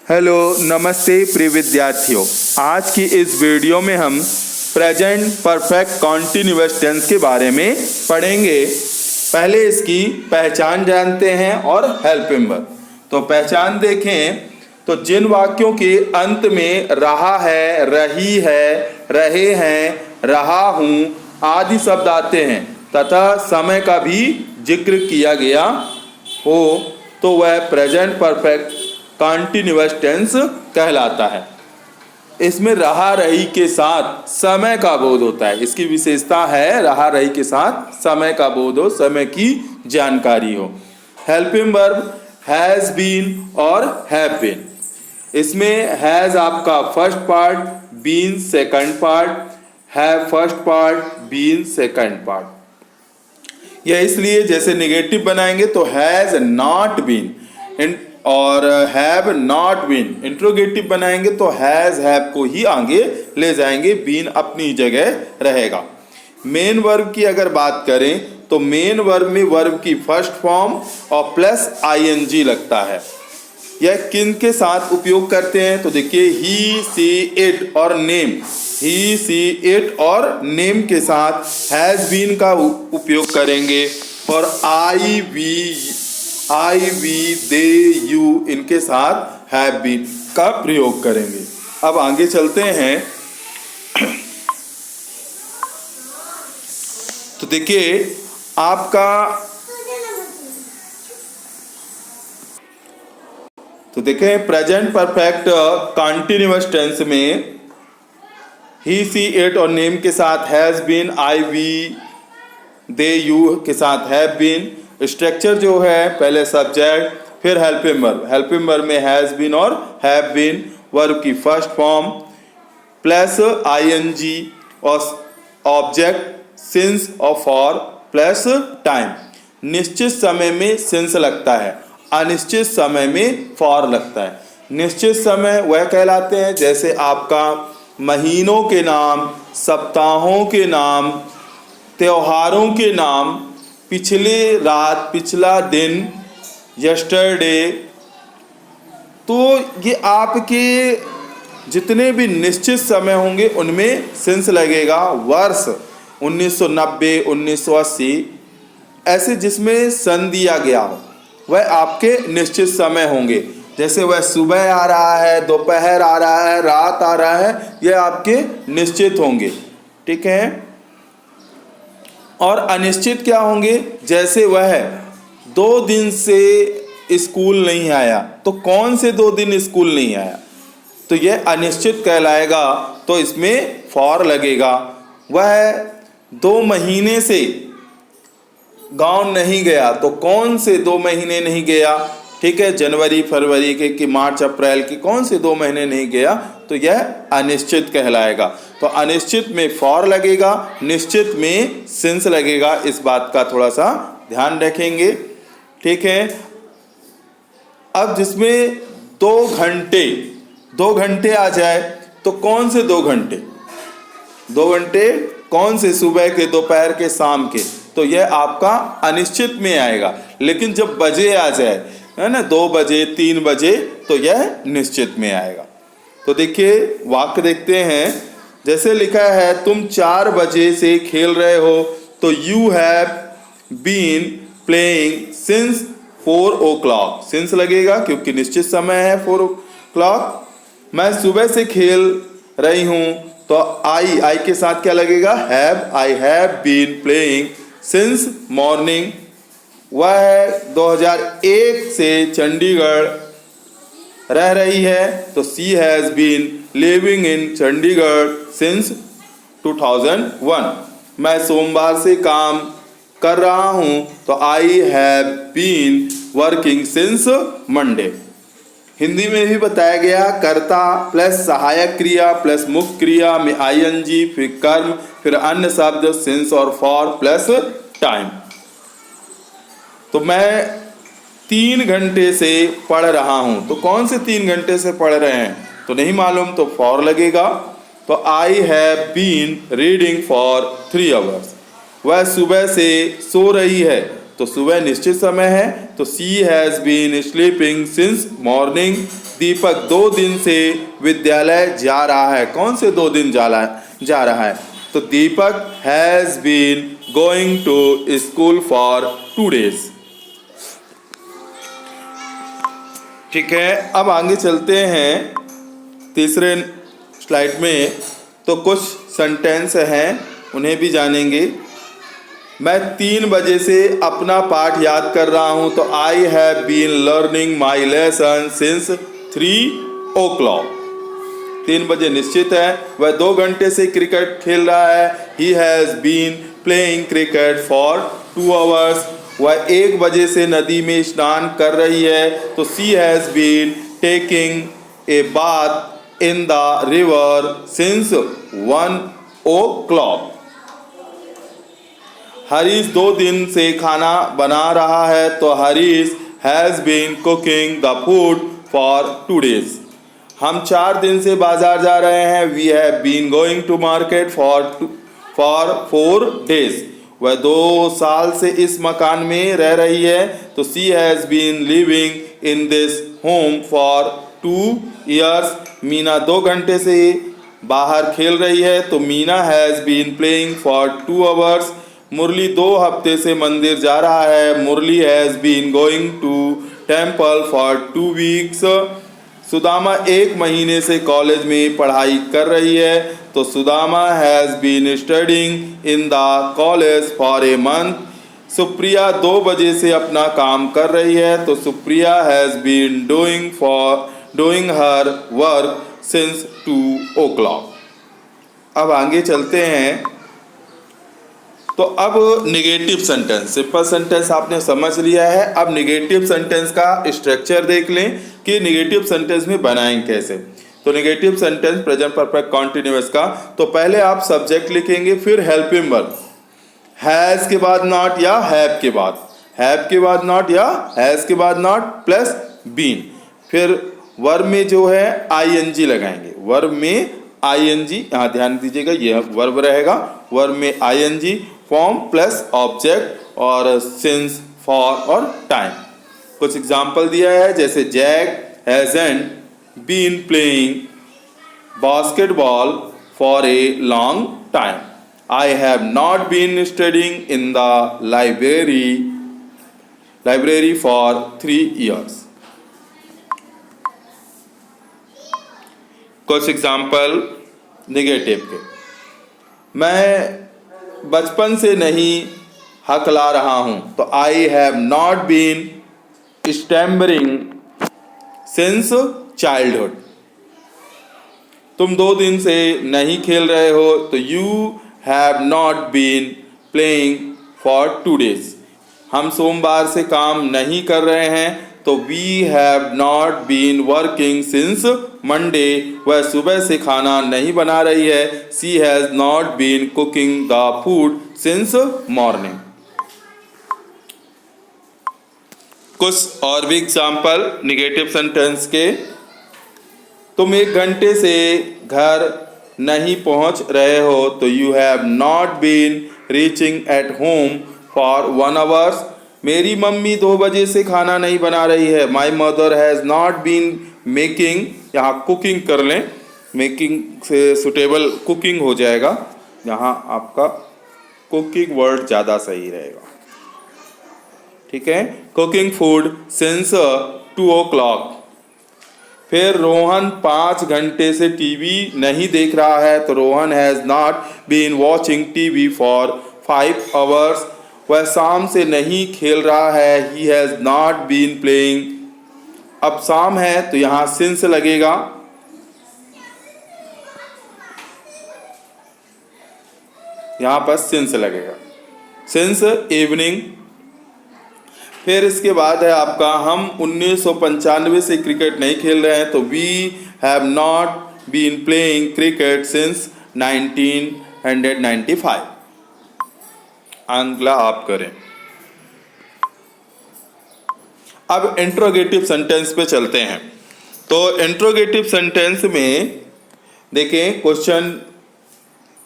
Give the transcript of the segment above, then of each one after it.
Hello नमस्ते प्रिय विद्यार्थियों। आज की इस वीडियो में हम प्रेजेंट परफेक्ट कॉन्टिन्यूअस टेंस के बारे में पढ़ेंगे। पहले इसकी पहचान जानते हैं और हेल्पिंग वर्ब। तो पहचान देखें तो जिन वाक्यों के अंत में रहा है, रही है, रहे हैं, रहा हूँ आदि शब्द आते हैं तथा समय का भी जिक्र किया गया हो तो वह प्रेजेंट परफेक्ट कॉन्टिन्यूअस टेंस कहलाता है। इसमें रहा रही के साथ समय का बोध होता है। इसकी विशेषता है रहा रही के साथ समय का बोध हो, समय की जानकारी हो। हेल्पिंग वर्ब हैज बीन और हैव बीन। इसमें हैज आपका first part, been second part, have first part, been second part. यह इसलिए जैसे नेगेटिव बनाएंगे तो हैज नॉट बीन और हैव नॉट बीन। इंट्रोगेटिव बनाएंगे तो हैज हैव को ही आगे ले जाएंगे, बीन अपनी जगह रहेगा। मेन वर्ब की अगर बात करें तो मेन वर्ब में वर्ब की फर्स्ट फॉर्म और प्लस आईएनजी लगता है। यह किन के साथ उपयोग करते हैं तो देखिए ही, सी, इट और नेम। ही, सी, इट और नेम के साथ हैज बीन का उपयोग करेंगे और आई, वी, दे, यू इनके साथ हैव बीन का प्रयोग करेंगे। अब आगे चलते हैं तो देखिए आपका प्रेजेंट परफेक्ट कॉन्टिन्यूअस टेंस में ही, सी, इट और नेम के साथ has been, I, we, they, you के साथ हैव बीन। स्ट्रक्चर जो है पहले सब्जेक्ट फिर हेल्पिंग वर्ब। हेल्पिंग वर्ब में हैज बीन और हैव बीन, वर्ब की फर्स्ट फॉर्म प्लस आईएनजी और ऑब्जेक्ट सिंस और फॉर प्लस टाइम। निश्चित समय में सिंस लगता है, अनिश्चित समय में फॉर लगता है। निश्चित समय वह कहलाते हैं जैसे आपका महीनों के नाम, सप्ताहों के नाम, त्योहारों के नाम, पिछले रात, पिछला दिन, यस्टरडे। तो ये आपके जितने भी निश्चित समय होंगे उनमें सिंस लगेगा। वर्ष 1990, 1980 ऐसे जिसमें सन दिया गया हो वह आपके निश्चित समय होंगे। जैसे वह सुबह आ रहा है, दोपहर आ रहा है, रात आ रहा है, यह आपके निश्चित होंगे। ठीक है। और अनिश्चित क्या होंगे, जैसे वह 2 दिन से स्कूल नहीं आया तो कौन से 2 दिन स्कूल नहीं आया, तो यह अनिश्चित कहलाएगा, तो इसमें फॉर लगेगा। वह 2 महीने से गांव नहीं गया तो कौन से 2 महीने नहीं गया। ठीक है, जनवरी फरवरी के कि मार्च अप्रैल के कौन से 2 महीने नहीं गया, तो यह अनिश्चित कहलाएगा। तो अनिश्चित में फॉर लगेगा, निश्चित में सिंस लगेगा। इस बात का थोड़ा सा ध्यान रखेंगे। ठीक है। अब जिसमें 2 घंटे आ जाए तो कौन से 2 घंटे, 2 घंटे कौन से, सुबह के, दोपहर के, शाम के, तो यह आपका अनिश्चित में आएगा। लेकिन जब बजे आ जाए, है ना, 2 बजे 3 बजे, तो यह निश्चित में आएगा। तो देखिए वाक्य देखते हैं। जैसे लिखा है तुम 4 बजे से खेल रहे हो तो you have been playing since 4 o'clock। Since लगेगा क्योंकि निश्चित समय है 4 o'clock। मैं सुबह से खेल रही हूँ तो आई के साथ क्या लगेगा, have. I have been playing since morning. वह 2001 से चंडीगढ़ रह रही है तो she has been living in Chandigarh since 2001। मैं सोमवार से काम कर रहा हूँ तो I have been working since Monday. Hindi में भी बताया गया कर्ता प्लस सहायक क्रिया प्लस मुख्य क्रिया में आईएनजी, फिर कर्म, फिर अन्य शब्द सिंस और फॉर प्लस टाइम। तो मैं 3 घंटे से पढ़ रहा हूँ तो कौन से 3 घंटे से पढ़ रहे हैं तो नहीं मालूम, तो फॉर लगेगा। तो I have been reading for 3 hours। वह सुबह से सो रही है तो तो सुबह निश्चित समय है, तो she has been sleeping since morning. Deepak 2 दिन से विद्यालय जा रहा है। कौन से 2 दिन जा रहा है? तो Deepak has been going to school for 2 days। ठीक है, अब आगे चलते हैं तीसरे स्लाइड में। तो कुछ सेंटेंस हैं, उन्हें भी जानेंगे। मैं 3 बजे से अपना पाठ याद कर रहा हूं, तो I have been learning my lesson since 3 o'clock। 3 बजे निश्चित है। वह 2 घंटे से क्रिकेट खेल रहा है। He has been playing cricket for 2 hours। वह 1 बजे से नदी में स्नान कर रही है, तो she has been taking a bath in the river since 1 o'clock। Harish 2 दिन से खाना बना रहा है, तो Harish has been cooking the food for 2 days। हम 4 दिन से बाजार जा रहे हैं। We have been going to market for 4 days। वह 2 साल से इस मकान में रह रही है, तो she has been living in this home for 2 years। Meena 2 घंटे से बाहर खेल रही है, तो Meena has been playing for 2 hours। Murali 2 हफ्ते से मंदिर जा रहा है। Murali has been going to temple for 2 weeks। Sudama 1 महीने से कॉलेज में पढ़ाई कर रही है, तो Sudama has been studying in the college for a month. Supriya 2 बजे से अपना काम कर रही है, तो Supriya has been doing her work since 2 o'clock। अब आगे चलते हैं। तो अब निगेटिव सेंटेंस, सिंपल सेंटेंस आपने समझ लिया है। अब निगेटिव सेंटेंस का स्ट्रक्चर देख लें कि निगेटिव सेंटेंस में बनाएं कैसे। तो negative sentence present perfect continuous का, तो पहले आप सब्जेक्ट लिखेंगे, फिर हेल्पिंग वर्ब, हैज़ के बाद नॉट या हैव के बाद, हैव के बाद नॉट या हैज़ के बाद नॉट प्लस बीन। फिर वर्ब में जो है आईएनजी लगाएंगे। वर्ब में आईएनजी, यहाँ ध्यान दीजिएगा, यह वर्ब रहेगा। वर्ब में आईएनजी, फॉर्म प्लस ऑब्जेक्ट और सिंस, फॉर और टाइम। कुछ एग्जाम्पल दिया है, जैसे Jack hasn't been playing basketball for a long time. I have not been studying in the library for 3 years। कुछ एग्जाम्पल निगेटिव के, मैं बचपन से नहीं हकला रहा हूं, तो I have not been stammering since childhood. तुम 2 दिन से नहीं खेल रहे हो, तो you have not been playing for 2 days। हम सोमवार से काम नहीं कर रहे हैं, तो we have not been working since Monday. वह सुबह से खाना नहीं बना रही है, she has not been cooking the food since morning. कुछ और भी एग्जाम्पल निगेटिव सेंटेंस के, तुम 1 घंटे से घर नहीं पहुंच रहे हो, तो you have not been reaching at home for 1 hour। मेरी मम्मी 2 बजे से खाना नहीं बना रही है, my mother has not been making, यहाँ कुकिंग कर लें, मेकिंग से सुटेबल कुकिंग हो जाएगा, यहाँ आपका कुकिंग वर्ड ज़्यादा सही रहेगा। ठीक है, कुकिंग फूड सिंस 2 o'clock। फिर रोहन 5 घंटे से टीवी नहीं देख रहा है, तो Rohan has not been watching TV for 5 hours। वह शाम से नहीं खेल रहा है, he has not been playing. अब शाम है, तो यहाँ सिंस लगेगा, यहाँ पर सिंस लगेगा, सिंस इवनिंग। फिर इसके बाद है आपका, हम 1995 से क्रिकेट नहीं खेल रहे हैं, तो we have not been playing cricket since 1995। अगला आप करें। अब इंट्रोगेटिव सेंटेंस पे चलते हैं। तो इंट्रोगेटिव सेंटेंस में देखें, question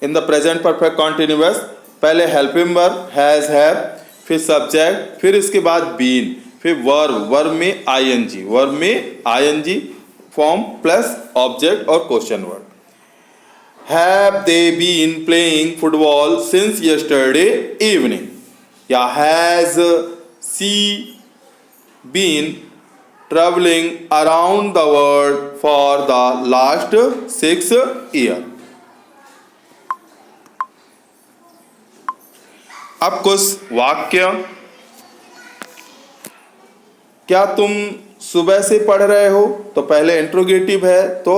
in the present perfect continuous, पहले हेल्पिंग वर्ब हैज़ हैव, फिर सब्जेक्ट, फिर इसके बाद बीन, फिर वर्ब में आईएनजी, वर्ब में आईएनजी फॉर्म प्लस ऑब्जेक्ट और question word. Have they been playing football since yesterday evening, या has she been travelling around the world for the last 6 year. अब कुछ वाक्य, क्या तुम सुबह से पढ़ रहे हो, तो पहले इंट्रोगेटिव है तो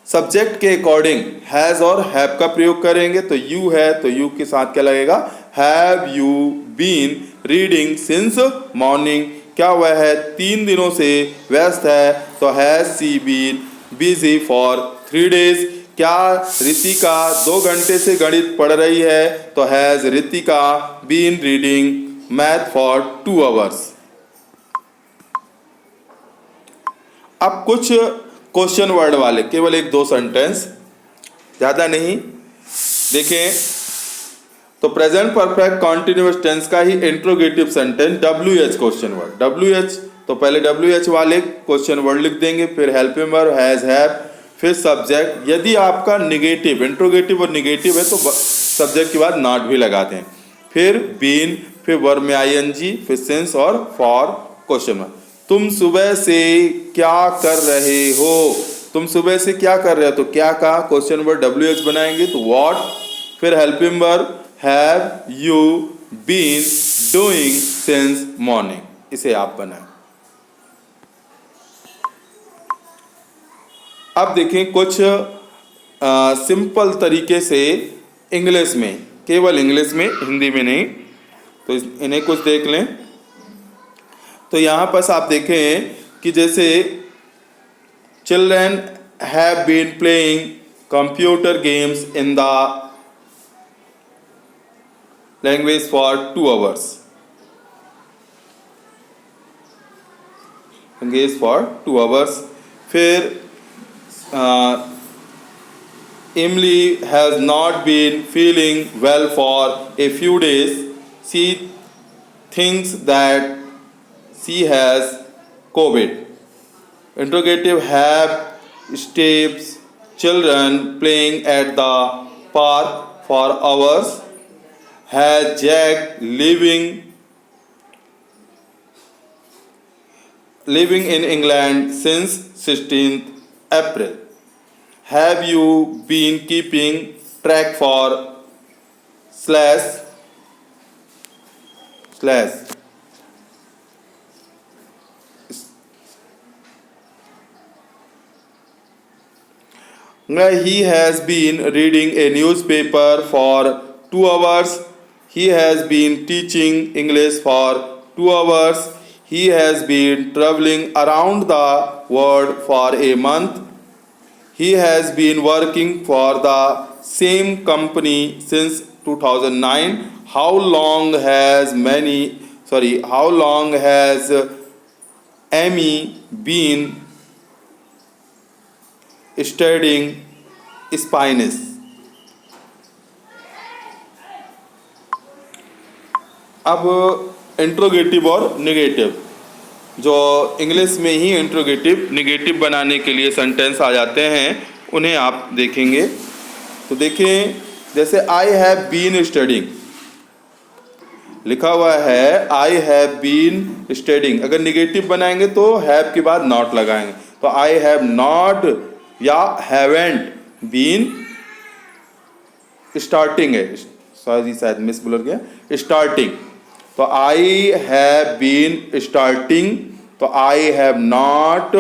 सब्जेक्ट के अकॉर्डिंग हैज और हैव का प्रयोग करेंगे। तो यू है तो यू के साथ क्या लगेगा, have you been reading since morning, क्या वह है 3 दिनों से व्यस्त है, तो has she been busy for 3 days, क्या रितिका 2 घंटे से गणित पढ़ रही है, तो has Ritika been reading math for 2 hours। अब कुछ क्वेश्चन वर्ड वाले केवल 1-2 सेंटेंस, ज़्यादा नहीं। देखें तो प्रेजेंट परफेक्ट कॉन्टिन्यूअस टेंस का ही interrogative sentence WH question word, WH, तो पहले WH वाले क्वेश्चन वर्ड लिख देंगे, फिर हेल्पिंग वर्ब हैज हैव, फिर सब्जेक्ट। यदि आपका निगेटिव, इंट्रोगेटिव और निगेटिव है तो सब्जेक्ट के बाद नॉट भी लगाते हैं, फिर बीन, फिर वर्ब में आईएनजी, फिर सिंस और फॉर क्वेश्चन वर्ड। तुम सुबह से क्या कर रहे हो, तुम सुबह से क्या कर रहे हो, तो क्या का क्वेश्चन वर्ड WH बनाएंगे तो व्हाट, फिर helping verb have you been doing since morning, इसे आप बनाएं। अब देखें कुछ सिंपल तरीके से इंग्लिश में, केवल इंग्लिश में, हिंदी में नहीं, तो इन्हें कुछ देख लें। तो यहाँ पर आप देखें कि जैसे children have been playing computer games in the language for 2 hours, engaged for 2 hours। फिर Emily has not been feeling well for a few days, she thinks that she has COVID। Interrogative have steps children playing at the park for hours, has Jack living in England since 16th April, have you been keeping track for slash he has been reading a newspaper for 2 hours, he has been teaching English for 2 hours, he has been traveling around the world for a month, he has been working for the same company since 2009, how long has Amy been studying Spanish। अब interrogative और negative, जो English में ही interrogative negative बनाने के लिए sentence आ जाते हैं, उन्हें आप देखेंगे। तो देखें जैसे आई हैव बीन स्टडिंग लिखा हुआ है, आई हैव बीन स्टडिंग, अगर निगेटिव बनाएंगे तो हैव के बाद नॉट लगाएंगे, तो आई हैव नॉट या हैवेंट बीन स्टार्टिंग है, सॉरी शायद मिस बोल गया, स्टार्टिंग, तो आई हैव बीन स्टार्टिंग, तो आई हैव नॉट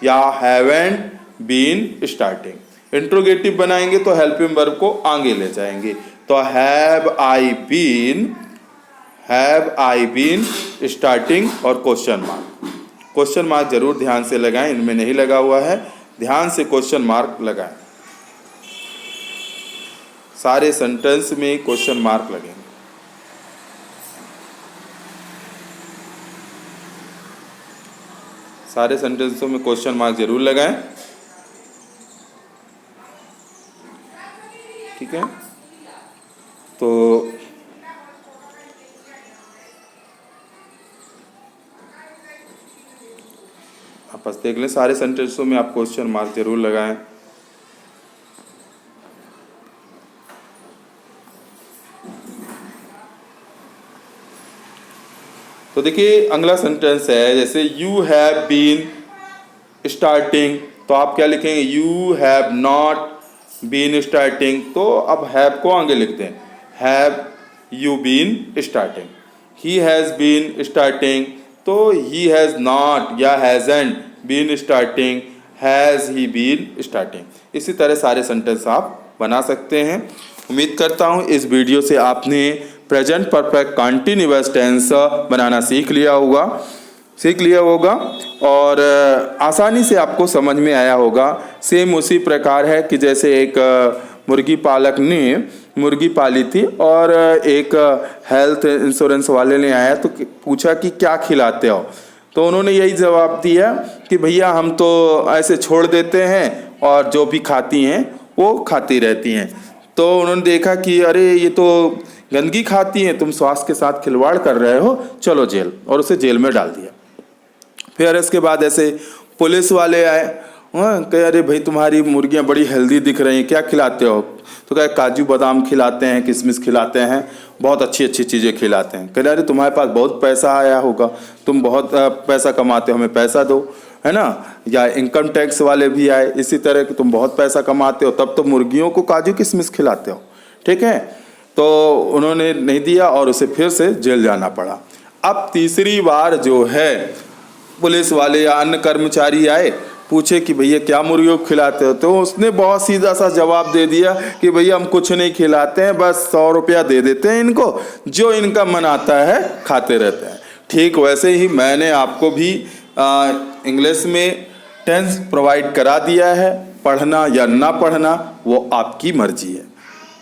या हैवेंट बीन स्टार्टिंग। इंट्रोगेटिव बनाएंगे तो हेल्पिंग वर्ब को आगे ले जाएंगे, तो हैव आई बीन स्टार्टिंग और क्वेश्चन मार्क जरूर ध्यान से लगाएं, इनमें नहीं लगा हुआ है, ध्यान से क्वेश्चन मार्क लगाएं, सारे सेंटेंस में क्वेश्चन मार्क लगेंगे। सारे सेंटेंसों में क्वेश्चन मार्क जरूर लगाएं, ठीक है। तो बस देख लें, सारे सेंटेंसों में आप क्वेश्चन मार्क जरूर लगाएं। तो देखिए अगला सेंटेंस है, जैसे यू हैव बीन स्टार्टिंग, तो आप क्या लिखेंगे, you have not been starting, तो अब हैव को आगे लिखते हैं, have you been starting. He has been starting, तो ही हैज़ नॉट या hasn't been starting, has he been starting. इसी तरह सारे सेंटेंस आप बना सकते हैं। उम्मीद करता हूँ इस वीडियो से आपने प्रेजेंट परफेक्ट कंटीन्यूअस टेंस बनाना सीख लिया होगा और आसानी से आपको समझ में आया होगा। सेम उसी प्रकार है कि जैसे एक मुर्गी पालक ने मुर्गी पाली थी और एक हेल्थ इंश्योरेंस वाले ने आया तो पूछा कि क्या खिलाते हो, तो उन्होंने यही जवाब दिया कि भैया हम तो ऐसे छोड़ देते हैं और जो भी खाती हैं वो खाती रहती हैं। तो उन्होंने देखा कि अरे ये तो गंदगी खाती हैं, तुम स्वास्थ्य के साथ खिलवाड़ कर रहे हो, चलो जेल, और उसे जेल में डाल दिया। फिर इसके बाद ऐसे पुलिस वाले आए, कहे अरे भाई तुम्हारी मुर्गियाँ बड़ी हेल्दी दिख रही हैं, क्या खिलाते हो, तो कहे काजू बादाम खिलाते हैं, किशमिश खिलाते हैं, बहुत अच्छी अच्छी चीज़ें खिलाते हैं। कहे अरे तुम्हारे पास बहुत पैसा आया होगा, तुम बहुत पैसा कमाते हो, हमें पैसा दो, है ना। या इनकम टैक्स वाले भी आए इसी तरह कि तुम बहुत पैसा कमाते हो, तब तो मुर्गियों को काजू किशमिश खिलाते हो, ठीक है। तो उन्होंने नहीं दिया और उसे फिर से जेल जाना पड़ा। अब तीसरी बार जो है पुलिस वाले या अन्य कर्मचारी आए, पूछे कि भैया क्या मुर्गियों को खिलाते हो, तो उसने बहुत सीधा सा जवाब दे दिया कि भैया हम कुछ नहीं खिलाते हैं, बस 100 रुपया दे देते हैं इनको, जो इनका मन आता है खाते रहते हैं। ठीक वैसे ही मैंने आपको भी इंग्लिश में टेंस प्रोवाइड करा दिया है, पढ़ना या ना पढ़ना वो आपकी मर्जी है।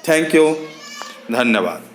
थैंक यू, धन्यवाद।